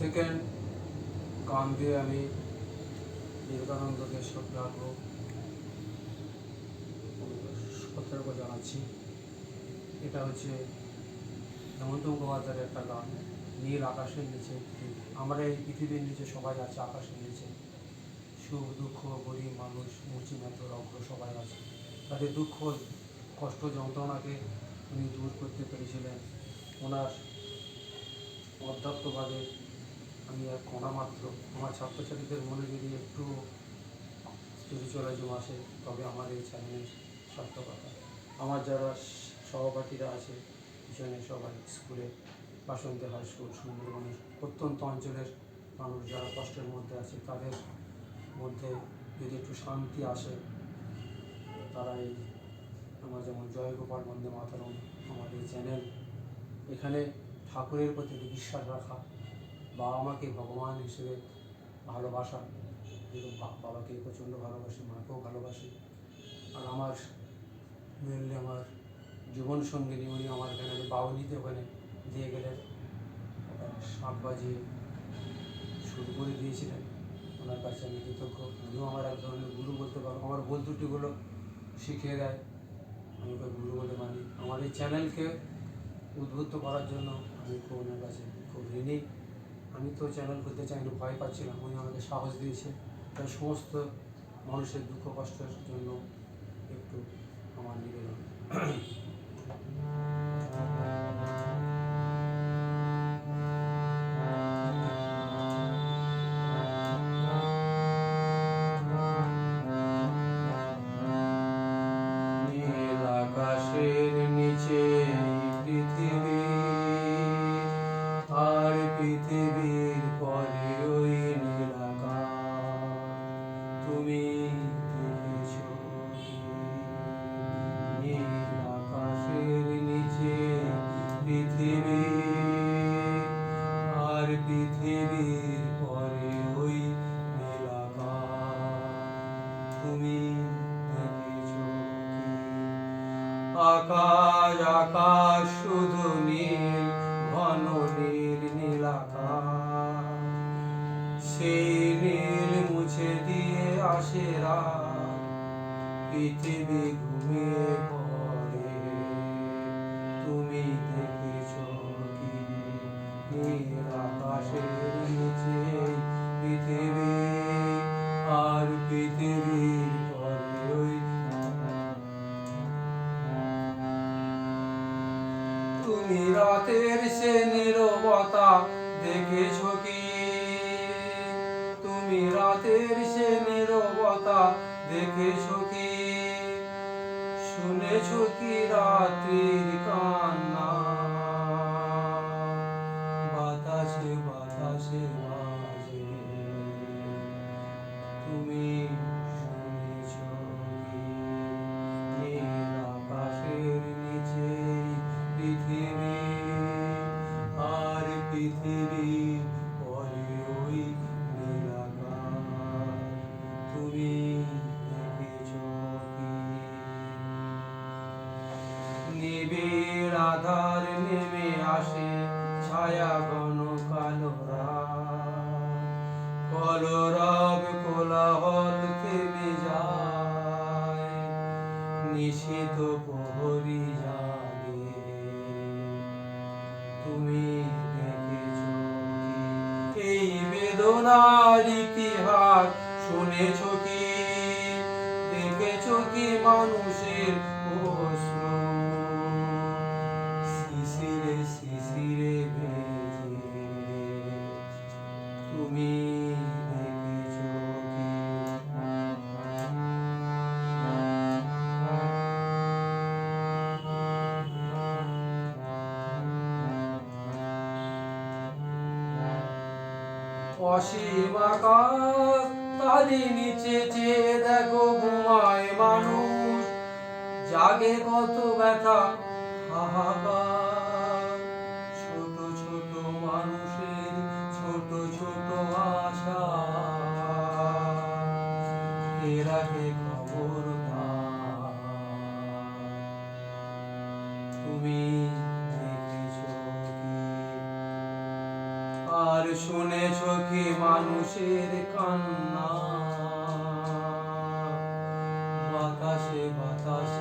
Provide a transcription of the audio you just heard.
Second গান দিয়ে আমি বিবেকানন্দকে শ্রদ্ধার্ঘ্য সতর্ক জানাচ্ছি। এটা হচ্ছে হেমন্ত মুখোপাধ্যায়ের একটা গান, নীল আকাশের নিচে। আমরা এই পৃথিবীর নিচে সবাই আছে, আকাশের নিচে। সুখ দুঃখ, গরিব মানুষ, মুচি মেথর অগ্র সবাই আছে। তাদের দুঃখ কষ্ট যন্ত্রণাকে উনি দূর করতে পেরেছিলেন। ওনার অধ্যাত্মবাদে আমি এক কণা মাত্র। আমার ছাত্রছাত্রীদের মনে যদি একটু স্পিরিচুয়ালিজম আসে, তবে আমার এই চ্যালেঞ্জ সার্থকতা। আমার যারা সহপাঠীরা আছে পিছনে, সবাই স্কুলে, বাসন্তী হাই স্কুল, সুন্দরবনের প্রত্যন্ত অঞ্চলের মানুষ যারা কষ্টের মধ্যে আছে, তাদের মধ্যে যদি একটু শান্তি আসে, তারা এই আমার যেমন জয়গোপাল বন্দে মাতরম, আমার এই চ্যানেল, এখানে ঠাকুরের প্রতি বিশ্বাস রাখা, বাবা মাকে ভগবান হিসেবে ভালোবাসা, যেরকম বাবাকে প্রচণ্ড ভালোবাসি, মাকেও ভালোবাসি। আর আমার মেনলি আমার জীবনসঙ্গিনী, উনি আমার এখানে বাউলিতে ওখানে দিয়ে গেলেন, 7 বাজিয়ে শুরু করে দিয়েছিলেন। ওনার কাছে আমি কৃতজ্ঞ। উনিও আমার এক ধরনের গুরু বলতে পারবো। আমার ভুল ত্রুটিগুলো শিখিয়ে দেয়, আমি ওকে গুরু বলে মানি। আমার এই চ্যানেলকে উদ্বুদ্ধ করার জন্য আমি ওনার কাছে খুব ঋণী। আমি তো চ্যানেল খুলতে চাইনি, ভয় পাচ্ছিলাম, উনি আমাকে সাহস দিয়েছে। তাই সমস্ত মানুষের দুঃখ কষ্টের জন্য একটু আমার নিবেদন। নীল আকাশের নিচে পৃথিবী, আর পৃথিবীর পরে ওই নীল আকাশ। তুমি দেখেছো কি? নীল আকাশের নিচে পৃথিবী, আর পৃথিবীর পরে ওই নীল আকাশ। তুমি দেখেছো কি? আকাশ আকাশ শুধু নীল, ঘন নীল নীল আকাশ। সেই নীল মুছে দিয়ে আসে রাত, পৃথিবী ঘুমিয়ে পড়ে। তুমি দেখেছো কি? নীল আকাশের নিচে পৃথিবী, আর পৃথিবীর পরে ওই। তুমি রাতের সে নীরবতা দেখেছো কি? তুমি রাতের সে নীরবতা দেখেছো কি? শুনেছো কি রাত্রির কান্না? বাতাসে বাতাসে বাজে। তুমি শুনেছো কি? নীল আকাশের নিচে পৃথিবী, আর পৃথিবীর পরে ওই নীল আকাশ। তুমি দেখেছো কি? নিবিড় আধার নেমে আসে, ছায়া ঘন কালো রাত। কলরব কোলাহল থেমে যায়, নিশীথ প্রহরী জাগে। তুমি দেখেছো কি? এই বেদনার ইতিহাস শুনেছো কি? দেখেছো কি মানুষের অশ্রু শিশিরে শিশিরে ভেজে? তুমি দেখেছো কি? অসীম আকাশ, তারই নিচে চেয়ে দেখো ঘুমায় মানুষ, জাগে কত ব্যথা হাহাকার। ছোট ছোট মানুষের ছোট ছোট আশা, কে রাখে খবর তার? তুমি দেখেছো কি? আর শুনেছ কি মানুষের কান্না? বাতাসে বাতাসে